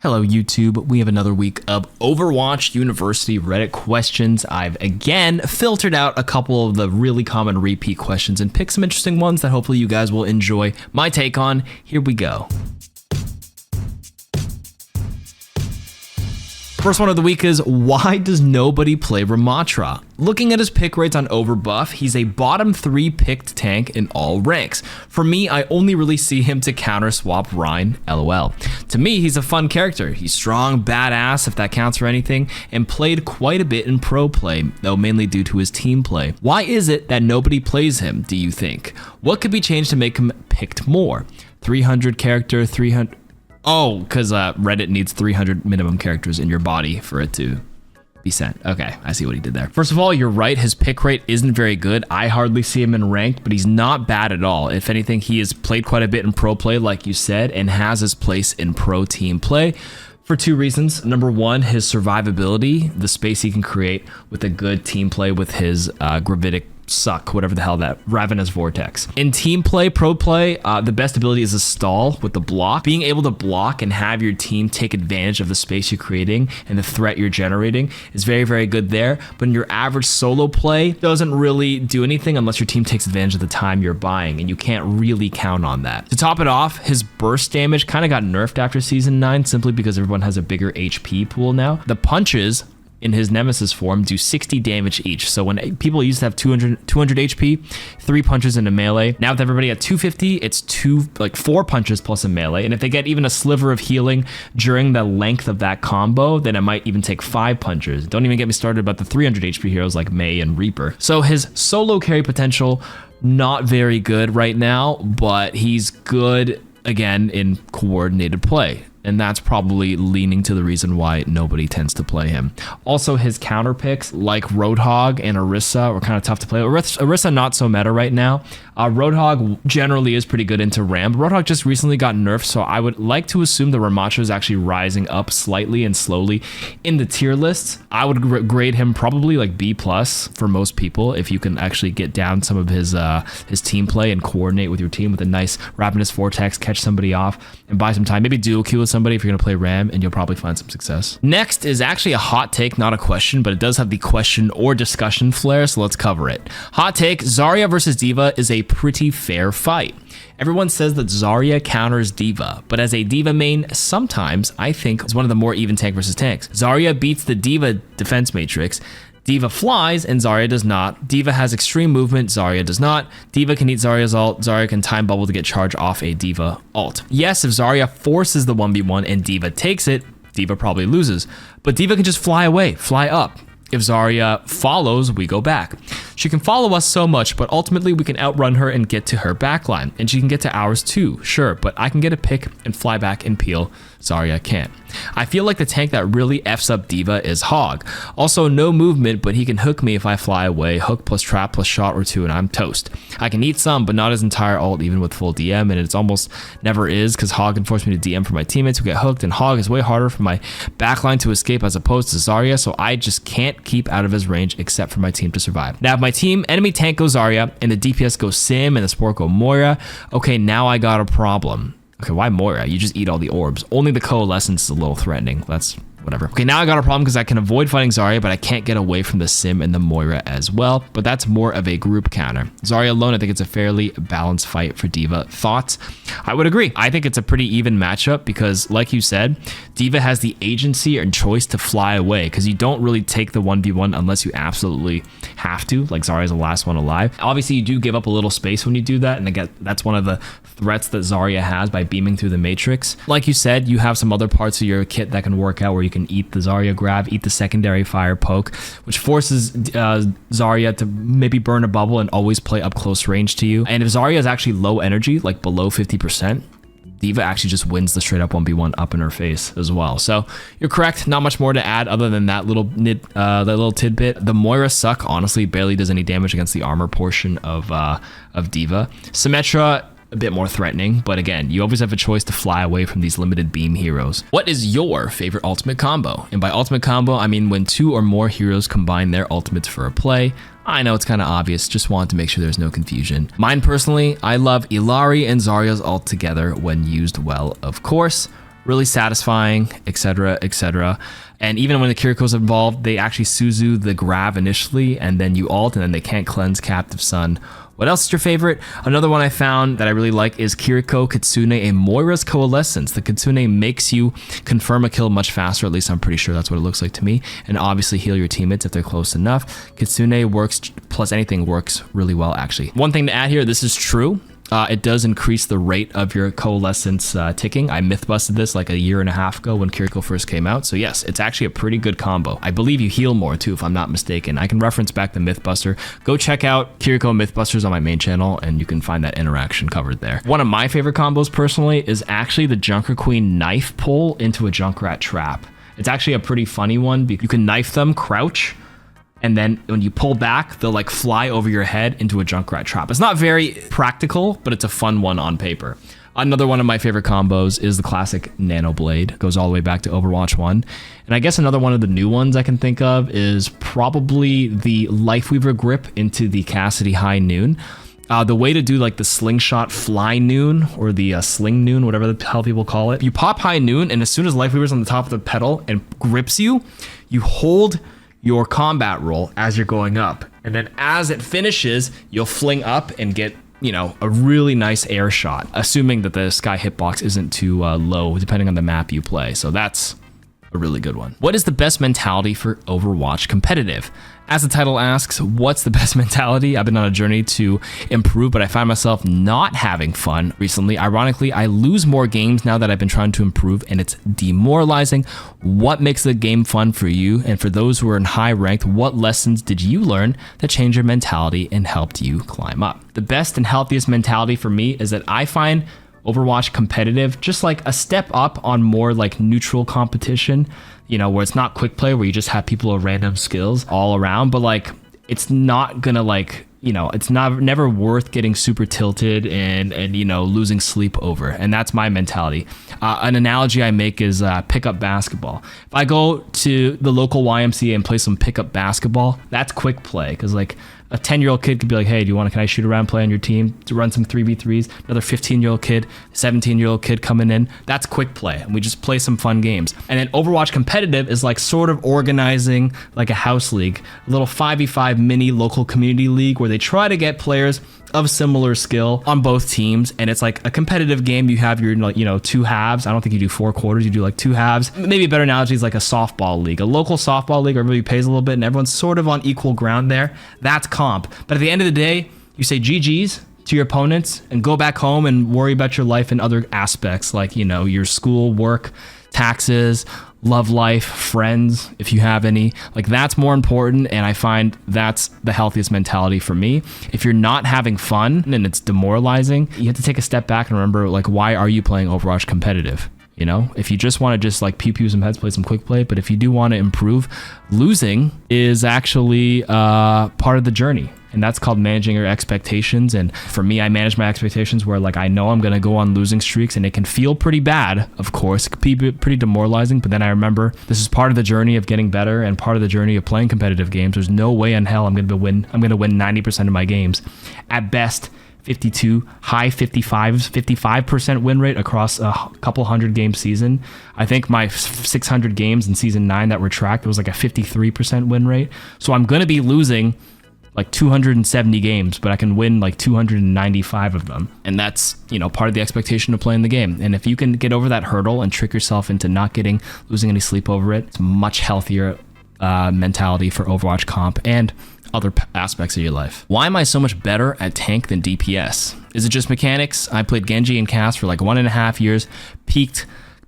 Hello YouTube, we have another week of Overwatch University Reddit questions. I've again filtered out a couple of the really common repeat questions and picked some interesting ones that hopefully you guys will enjoy my take on. Here we go. First one of the week is, why does nobody play Ramattra? Looking at his pick rates on Overbuff, he's a bottom 3 picked tank in all ranks. For me, I only really see him to counter swap Rhine, lol. To me, he's a fun character. He's strong, badass, if that counts for anything, and played quite a bit in pro play, though mainly due to his team play. Why is it that nobody plays him, do you think? What could be changed to make him picked more? 300 character, 300... Oh, because Reddit needs 300 minimum characters in your body for it to be sent. Okay, I see what he did there. First of all, you're right. His pick rate isn't very good. I hardly see him in ranked, but he's not bad at all. If anything, he has played quite a bit in pro play, like you said, and has his place in pro team play for 2 reasons. Number 1, his survivability, the space he can create with a good team play with his gravitic suck, whatever the hell that ravenous vortex. In team play, pro play, the best ability is a stall with the block. Being able to block and have your team take advantage of the space you're creating and the threat you're generating is very, very good there. But in your average solo play, doesn't really do anything unless your team takes advantage of the time you're buying, and you can't really count on that. To top it off, his burst damage kind of got nerfed after season 9 simply because everyone has a bigger HP pool now. The punches in his Nemesis form do 60 damage each. So when people used to have 200 HP, 3 punches into melee. Now with everybody at 250, it's 4 punches plus a melee. And if they get even a sliver of healing during the length of that combo, then it might even take 5 punches. Don't even get me started about the 300 HP heroes like Mei and Reaper. So his solo carry potential, not very good right now, but he's good again in coordinated play. And that's probably leaning to the reason why nobody tends to play him. Also, his counter picks like Roadhog and Orisa were kind of tough to play. Orisa not so meta right now. Roadhog generally is pretty good into Ram. Roadhog just recently got nerfed, so I would like to assume the Ramattra is actually rising up slightly and slowly in the tier lists. I would grade him probably like B+ for most people if you can actually get down some of his team play and coordinate with your team with a nice Ravenous Vortex, catch somebody off, and buy some time. Maybe dual queue with somebody if you're going to play Ram, and you'll probably find some success. Next is actually a hot take, not a question, but it does have the question or discussion flair, so let's cover it. Hot take, Zarya versus D.Va is a pretty fair fight. Everyone says that Zarya counters D.Va, but as a D.Va main, sometimes I think is one of the more even tank versus tanks. Zarya beats the D.Va defense matrix. D.Va flies and Zarya does not. D.Va has extreme movement, Zarya does not. D.Va can eat Zarya's ult, Zarya can time bubble to get charge off a D.Va ult. Yes, if Zarya forces the 1v1 and D.Va takes it, D.Va probably loses. But D.Va can just fly away, fly up. If Zarya follows, we go back. She can follow us so much, but ultimately we can outrun her and get to her backline. And she can get to ours too, sure, but I can get a pick and fly back and peel. Zarya can't. I feel like the tank that really F's up D.Va is Hog. Also, no movement, but he can hook me if I fly away. Hook plus trap plus shot or 2, and I'm toast. I can eat some, but not his entire ult, even with full DM, and it's almost never is, because Hog can force me to DM for my teammates who get hooked, and Hog is way harder for my backline to escape as opposed to Zarya, so I just can't keep out of his range except for my team to survive. Now, if my team, enemy tank goes Zarya, and the DPS goes Sim, and the support go Moira, okay, now I got a problem. Okay, why Moira? You just eat all the orbs. Only the coalescence is a little threatening. That's whatever. Okay, now I got a problem because I can avoid fighting Zarya, but I can't get away from the Sim and the Moira as well. But that's more of a group counter. Zarya alone, I think it's a fairly balanced fight for D.Va. Thoughts? I would agree. I think it's a pretty even matchup because, like you said, D.Va has the agency and choice to fly away because you don't really take the 1v1 unless you absolutely have to, like Zarya's the last one alive. Obviously, you do give up a little space when you do that, and again, that's one of the threats that Zarya has by beaming through the matrix. Like you said, you have some other parts of your kit that can work out where you can eat the Zarya grab, eat the secondary fire poke, which forces Zarya to maybe burn a bubble and always play up close range to you. And if Zarya is actually low energy, like below 50%, D.Va actually just wins the straight up 1v1 up in her face as well. So you're correct. Not much more to add other than that little tidbit. The Moira suck honestly barely does any damage against the armor portion of D.Va. Symmetra, a bit more threatening, but again, you always have a choice to fly away from these limited beam heroes. What is your favorite ultimate combo? And by ultimate combo, I mean when 2 or more heroes combine their ultimates for a play. I know it's kind of obvious, just wanted to make sure there's no confusion. Mine personally, I love Illari and Zarya's ult together when used well, of course. really satisfying, etc., etc. And even when the KarQ's involved, they actually Suzu the grab initially, and then you ult, and then they can't cleanse Captive Sun. What else is your favorite? Another one I found that I really like is KarQ Kitsune a Moira's Coalescence. The Kitsune makes you confirm a kill much faster, at least I'm pretty sure that's what it looks like to me, and obviously heal your teammates if they're close enough. Kitsune works, plus anything works really well actually. One thing to add here, this is true. It does increase the rate of your coalescence ticking. I myth busted this like a year and a half ago when KarQ first came out. So yes, it's actually a pretty good combo. I believe you heal more too, if I'm not mistaken. I can reference back the Mythbuster. Go check out KarQ Mythbusters on my main channel and you can find that interaction covered there. One of my favorite combos personally is actually the Junker Queen knife pull into a Junkrat trap. It's actually a pretty funny one because you can knife them, crouch, and then when you pull back, they'll like fly over your head into a Junkrat trap. It's not very practical, but it's a fun one on paper. Another one of my favorite combos is the classic Nano Blade. Goes all the way back to Overwatch 1. And I guess another one of the new ones I can think of is probably the Lifeweaver grip into the Cassidy High Noon. The way to do like the slingshot fly noon or the sling noon, whatever the hell people call it. You pop High Noon, and as soon as Lifeweaver's on the top of the pedal and grips you, you hold your combat roll as you're going up, and then as it finishes you'll fling up and get, you know, a really nice air shot, assuming that the sky hitbox isn't too low depending on the map you play. So that's a really good one. What is the best mentality for Overwatch Competitive? As the title asks, what's the best mentality? I've been on a journey to improve, but I find myself not having fun recently. Ironically, I lose more games now that I've been trying to improve, and it's demoralizing. What makes the game fun for you? And for those who are in high ranked, what lessons did you learn that changed your mentality and helped you climb up? The best and healthiest mentality for me is that I find Overwatch Competitive just like a step up on more like neutral competition, you know, where it's not quick play where you just have people with random skills all around, but like it's not gonna like, you know, it's never worth getting super tilted and you know, losing sleep over. And that's my mentality. An analogy I make is pickup basketball. If I go to the local YMCA and play some pickup basketball, that's quick play, because like a 10-year-old kid could be like, hey, can I shoot around, play on your team, to run some 3v3s? Another 15-year-old kid, 17-year-old kid coming in. That's quick play, and we just play some fun games. And then Overwatch Competitive is like sort of organizing like a house league, a little 5v5 mini local community league where they try to get players of similar skill on both teams, and it's like a competitive game. You have your, you know, two halves. I don't think you do 4 quarters, you do like 2 halves. Maybe a better analogy is like a softball league, a local softball league where everybody pays a little bit and everyone's sort of on equal ground there. That's comp. But at the end of the day, you say GG's to your opponents and go back home and worry about your life and other aspects like, you know, your school, work, taxes, love life, friends, if you have any. Like, that's more important, and I find that's the healthiest mentality for me. If you're not having fun and it's demoralizing, you have to take a step back and remember, like, why are you playing Overwatch Competitive? You know, if you just want to just like pew some heads, play some quick play, but if you do want to improve, losing is actually part of the journey. And that's called managing your expectations. And for me, I manage my expectations where like I know I'm going to go on losing streaks, and it can feel pretty bad, of course. It could be pretty demoralizing, but then I remember this is part of the journey of getting better and part of the journey of playing competitive games. There's no way in hell I'm going to win 90% of my games. At best, 52, high 55s, 55% win rate across a couple hundred game season. I think my 600 games in season 9 that were tracked, it was like a 53% win rate. So I'm going to be losing like 270 games, but I can win like 295 of them. And that's, you know, part of the expectation of playing the game. And if you can get over that hurdle and trick yourself into not losing any sleep over it, it's a much healthier mentality for Overwatch comp and other aspects of your life. Why am I so much better at tank than DPS? Is it just mechanics? I played Genji and Cass for like 1.5 years, peaked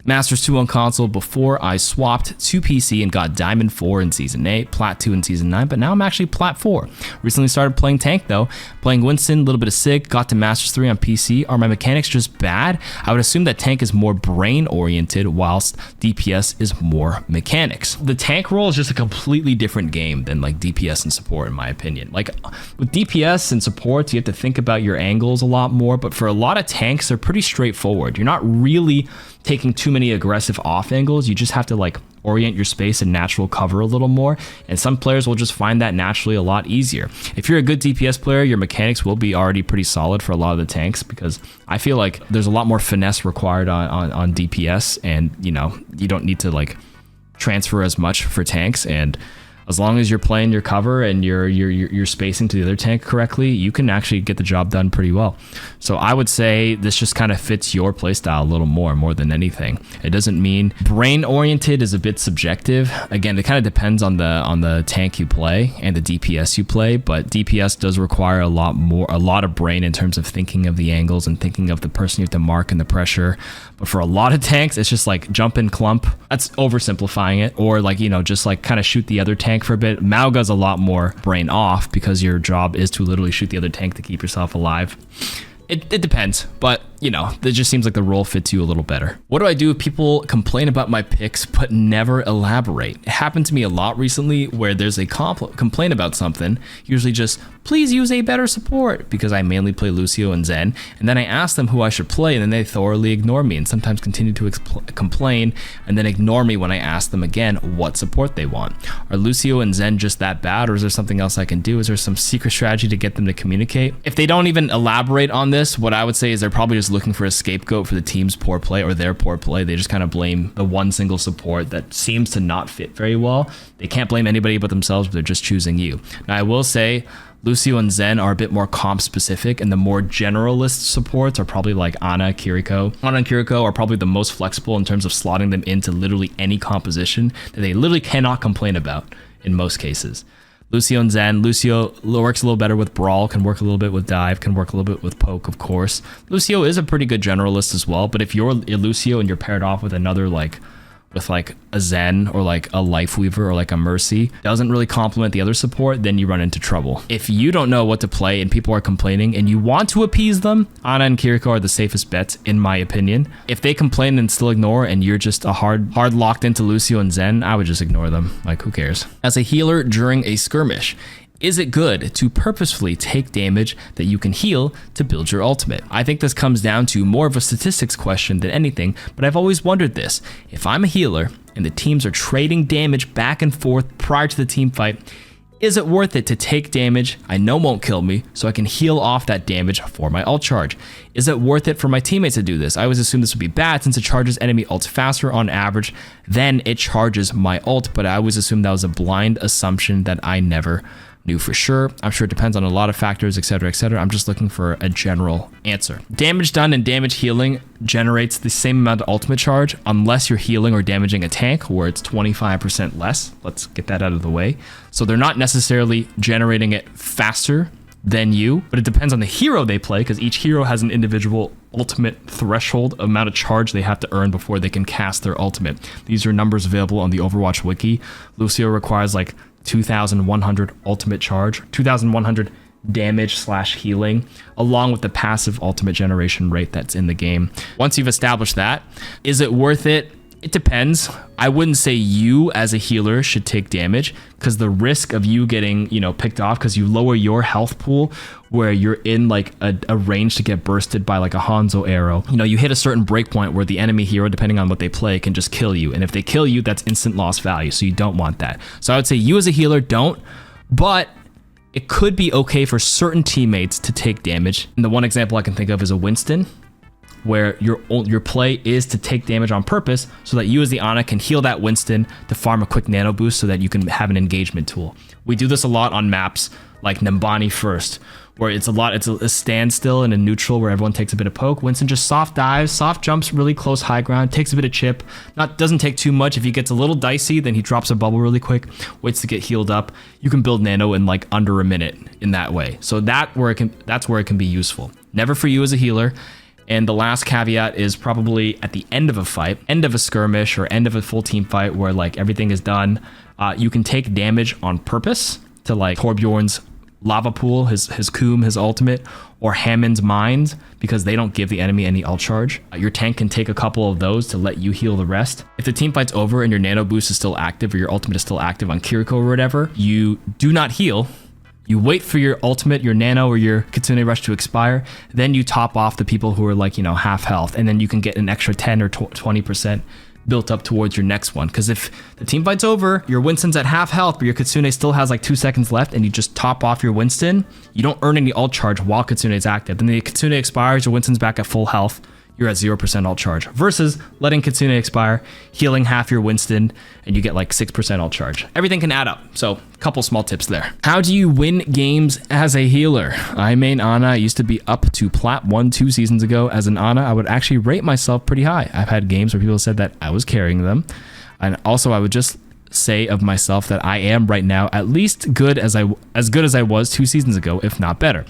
Masters 2 on console before I swapped to PC and got Diamond 4 in Season 8, Plat 2 in Season 9, but now I'm actually Plat 4. Recently started playing tank though, playing Winston, a little bit of Sig, got to Masters 3 on PC. Are my mechanics just bad? I would assume that tank is more brain oriented whilst DPS is more mechanics. The tank role is just a completely different game than like DPS and support in my opinion. Like with DPS and supports, you have to think about your angles a lot more, but for a lot of tanks, they're pretty straightforward. You're not really taking too many aggressive off angles. You just have to like orient your space and natural cover a little more, and some players will just find that naturally a lot easier. If you're a good DPS player, your mechanics will be already pretty solid for a lot of the tanks, because I feel like there's a lot more finesse required on DPS, and you know, you don't need to like transfer as much for tanks, and as long as you're playing your cover and you're spacing to the other tank correctly, you can actually get the job done pretty well. So I would say this just kind of fits your playstyle a little more than anything. It doesn't mean brain oriented is a bit subjective. Again, it kind of depends on the tank you play and the DPS you play, but DPS does require a lot of brain in terms of thinking of the angles and thinking of the person you have to mark and the pressure. But for a lot of tanks, it's just like jump and clump. That's oversimplifying it. Or like, you know, just like kind of shoot the other tank for a bit. Mauga's a lot more brain off because your job is to literally shoot the other tank to keep yourself alive. It depends, but you know, it just seems like the role fits you a little better. What do I do if people complain about my picks but never elaborate? It happened to me a lot recently where there's a complaint about something, usually just, please use a better support, because I mainly play Lucio and Zen, and then I ask them who I should play, and then they thoroughly ignore me and sometimes continue to complain and then ignore me when I ask them again what support they want. Are Lucio and Zen just that bad, or is there something else I can do? Is there some secret strategy to get them to communicate? If they don't even elaborate on this, what I would say is they're probably just looking for a scapegoat for the team's poor play or their poor play. They just kind of blame the one single support that seems to not fit very well. They can't blame anybody but themselves, but they're just choosing you. Now, I will say Lucio and Zen are a bit more comp specific, and the more generalist supports are probably like Ana, Kiriko. Ana and Kiriko are probably the most flexible in terms of slotting them into literally any composition that they literally cannot complain about in most cases. Lucio and Zen. Lucio works a little better with Brawl, can work a little bit with Dive, can work a little bit with Poke, of course. Lucio is a pretty good generalist as well, but if you're Lucio and you're paired off with another with a Zen or like a Lifeweaver or like a Mercy, doesn't really complement the other support, then you run into trouble. If you don't know what to play and people are complaining and you want to appease them, Ana and Kiriko are the safest bets, in my opinion. If they complain and still ignore, and you're just a hard locked into Lucio and Zen, I would just ignore them. Like, who cares? As a healer during a skirmish, is it good to purposefully take damage that you can heal to build your ultimate? I think this comes down to more of a statistics question than anything, but I've always wondered this. If I'm a healer and the teams are trading damage back and forth prior to the team fight, is it worth it to take damage I know won't kill me so I can heal off that damage for my ult charge? Is it worth it for my teammates to do this? I always assume this would be bad since it charges enemy ults faster on average than it charges my ult, but I always assumed that was a blind assumption that I never knew for sure. I'm sure it depends on a lot of factors, etc., etc. I'm just looking for a general answer. Damage done and damage healing generates the same amount of ultimate charge unless you're healing or damaging a tank, where it's 25% less. Let's get that out of the way. So they're not necessarily generating it faster than you, but it depends on the hero they play, because each hero has an individual ultimate threshold amount of charge they have to earn before they can cast their ultimate. These are numbers available on the Overwatch wiki. Lucio requires like 2,100 ultimate charge, 2,100 damage / healing, along with the passive ultimate generation rate that's in the game. Once you've established that, is it worth it? It depends. I wouldn't say you as a healer should take damage, because the risk of you getting, picked off because you lower your health pool where you're in like a range to get bursted by like a Hanzo arrow. You hit a certain breakpoint where the enemy hero, depending on what they play, can just kill you. And if they kill you, that's instant loss value. So you don't want that. So I would say you as a healer don't, but it could be okay for certain teammates to take damage. And the one example I can think of is a Winston, where your play is to take damage on purpose so that you as the Ana can heal that Winston to farm a quick nano boost so that you can have an engagement tool. We do this a lot on maps like Nimbani First, where it's a standstill and a neutral where everyone takes a bit of poke. Winston just soft dives, soft jumps really close high ground, takes a bit of chip, doesn't take too much. If he gets a little dicey, then he drops a bubble really quick, waits to get healed up. You can build nano in like under a minute in that way. So that's where it can be useful. Never for you as a healer. And the last caveat is probably at the end of a fight, end of a skirmish or end of a full team fight where like everything is done. You can take damage on purpose to like Torbjorn's lava pool, his Coom, his ultimate, or Hammond's mind, because they don't give the enemy any ult charge. Your tank can take a couple of those to let you heal the rest. If the team fight's over and your nano boost is still active or your ultimate is still active on Kiriko or whatever, you do not heal. You wait for your ultimate, your nano or your Kitsune Rush to expire, then you top off the people who are like, half health, and then you can get an extra 10 or 20% built up towards your next one. Because if the team fight's over, your Winston's at half health, but your Kitsune still has like 2 seconds left, and you just top off your Winston, you don't earn any ult charge while Kitsune is active. Then the Kitsune expires, your Winston's back at full health, you're at 0% ult charge, versus letting Kitsune expire, healing half your Winston, and you get like 6% ult charge. Everything can add up. So a couple small tips there. How do you win games as a healer? I main Ana. I used to be up to Plat 1 2 seasons ago. As an Ana, I would actually rate myself pretty high. I've had games where people said that I was carrying them. And also I would just say of myself that I am right now at least good as good as I was 2 seasons ago, if not better.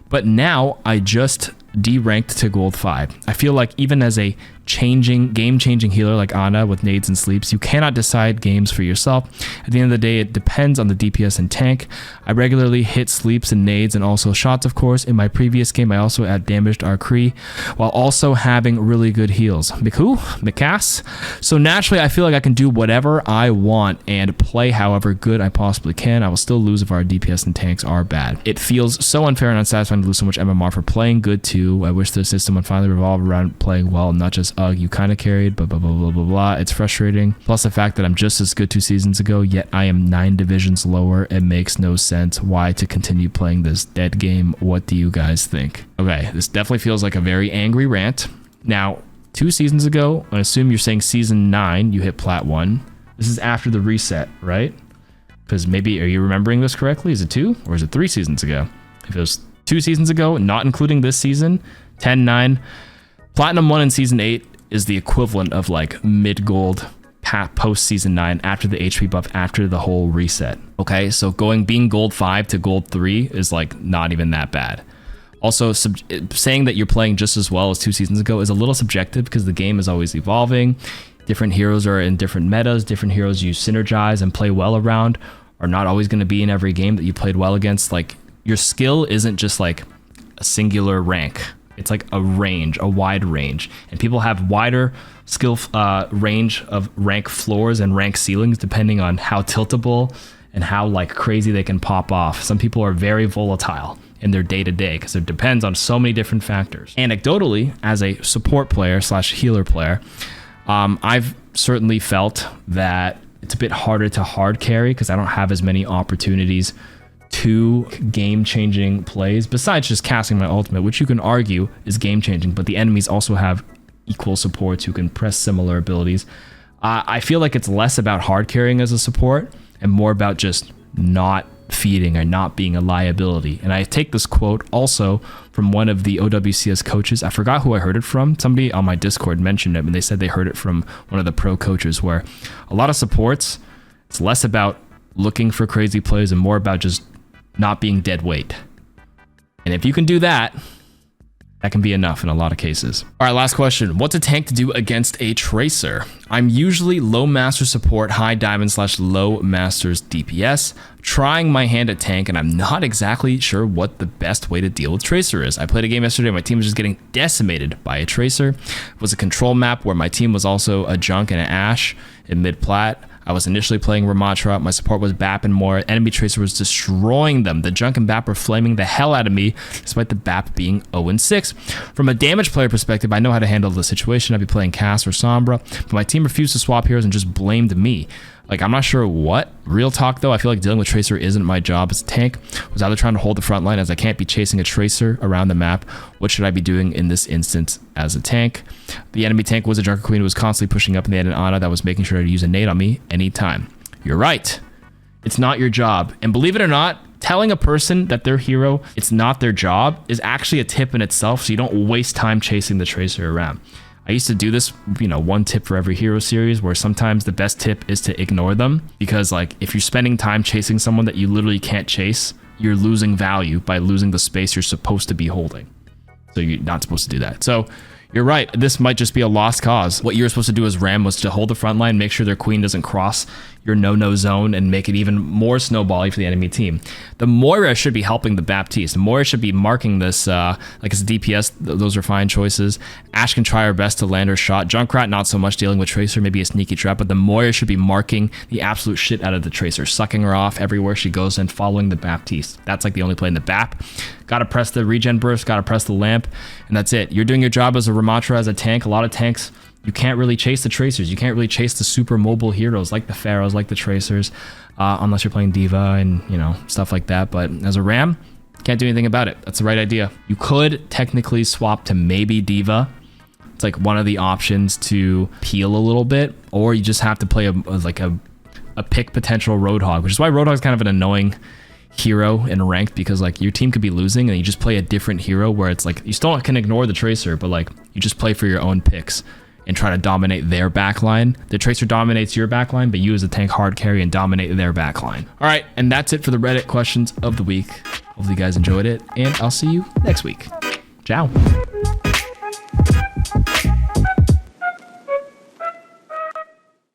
But now I just de-ranked to gold 5. I feel like even as a game-changing healer like Ana with nades and sleeps, you cannot decide games for yourself. At the end of the day, it depends on the DPS and tank. I regularly hit sleeps and nades and also shots, of course. In my previous game, I also had damaged Arcree while also having really good heals. Mikas. So naturally, I feel like I can do whatever I want and play however good I possibly can. I will still lose if our DPS and tanks are bad. It feels so unfair and unsatisfying to lose so much MMR for playing good too. I wish the system would finally revolve around playing well, not just you kind of carried, blah, blah, blah, blah, blah, blah. It's frustrating. Plus the fact that I'm just as good 2 seasons ago, yet I am 9 divisions lower. It makes no sense. Why to continue playing this dead game? What do you guys think? Okay, this definitely feels like a very angry rant. Now, 2 seasons ago, I assume you're saying season 9, you hit Plat 1. This is after the reset, right? Because maybe, are you remembering this correctly? Is it 2 or is it 3 seasons ago? If it was 2 seasons ago, not including this season, 10-9, Platinum 1 in Season 8 is the equivalent of like mid-gold post Season 9 after the HP buff, after the whole reset. Okay, so being gold 5 to gold 3 is like not even that bad. Also, saying that you're playing just as well as 2 seasons ago is a little subjective because the game is always evolving. Different heroes are in different metas. Different heroes you synergize and play well around are not always going to be in every game that you played well against. Like, your skill isn't just like a singular rank. It's like a range, a wide range. And people have wider skill range of rank floors and rank ceilings depending on how tiltable and how like crazy they can pop off. Some people are very volatile in their day-to-day because it depends on so many different factors. Anecdotally, as a support player / healer player, I've certainly felt that it's a bit harder to hard carry because I don't have as many opportunities to game-changing plays besides just casting my ultimate, which you can argue is game-changing, but the enemies also have equal supports who can press similar abilities. I feel like it's less about hard carrying as a support and more about just not feeding or not being a liability. And I take this quote also from one of the OWCS coaches. I forgot who I heard it from. Somebody on my Discord mentioned it, and they said they heard it from one of the pro coaches, where a lot of supports, it's less about looking for crazy plays and more about just not being dead weight. And if you can do that, that can be enough in a lot of cases. All right, last question. What's a tank to do against a tracer? I'm usually low master support, high diamond / low masters DPS, trying my hand at tank, and I'm not exactly sure what the best way to deal with tracer is. I played a game yesterday, my team was just getting decimated by a tracer. It was a control map where my team was also a junk and an ash in mid-plat. I was initially playing Ramattra, my support was BAP and more, enemy tracer was destroying them. The junk and BAP were flaming the hell out of me, despite the BAP being 0-6. From a damage player perspective, I know how to handle the situation. I'd be playing Cass or Sombra, but my team refused to swap heroes and just blamed me. Like, I'm not sure what. Real talk though, I feel like dealing with tracer isn't my job as a tank. I was either trying to hold the front line as I can't be chasing a tracer around the map. What should I be doing in this instance as a tank? The enemy tank was a Junker Queen who was constantly pushing up, and they had an Ana that was making sure to use a nade on me anytime. You're right. It's not your job. And believe it or not, telling a person that their hero, it's not their job, is actually a tip in itself, so you don't waste time chasing the tracer around. I used to do this, one tip for every hero series, where sometimes the best tip is to ignore them, because like if you're spending time chasing someone that you literally can't chase, you're losing value by losing the space you're supposed to be holding. So you're not supposed to do that. So, You're right. This might just be a lost cause. What you're supposed to do as Ram was to hold the front line, make sure their queen doesn't cross your no-no zone, and make it even more snowbally for the enemy team. The Moira should be helping the Baptiste. The Moira should be marking this, like it's DPS. Those are fine choices. Ashe can try her best to land her shot. Junkrat, not so much, dealing with Tracer, maybe a sneaky trap, but the Moira should be marking the absolute shit out of the Tracer, sucking her off everywhere she goes and following the Baptiste. That's like the only play in the BAP. Gotta press the regen burst, gotta press the lamp, and that's it. You're doing your job as a Ramattra, as a tank. A lot of tanks, you can't really chase the Tracers. You can't really chase the super mobile heroes like the Pharaohs, like the Tracers, unless you're playing D.Va and, you know, stuff like that. But as a Ram, can't do anything about it. That's the right idea. You could technically swap to maybe D.Va. It's like one of the options to peel a little bit, or you just have to play a pick potential Roadhog, which is why Roadhog's kind of an annoying hero in ranked, because like your team could be losing and you just play a different hero where it's like you still can ignore the Tracer, but like you just play for your own picks and try to dominate their backline. The Tracer dominates your backline, but you as a tank hard carry and dominate their backline. All right, and that's it for the Reddit questions of the week. Hopefully you guys enjoyed it, and I'll see you next week. Ciao.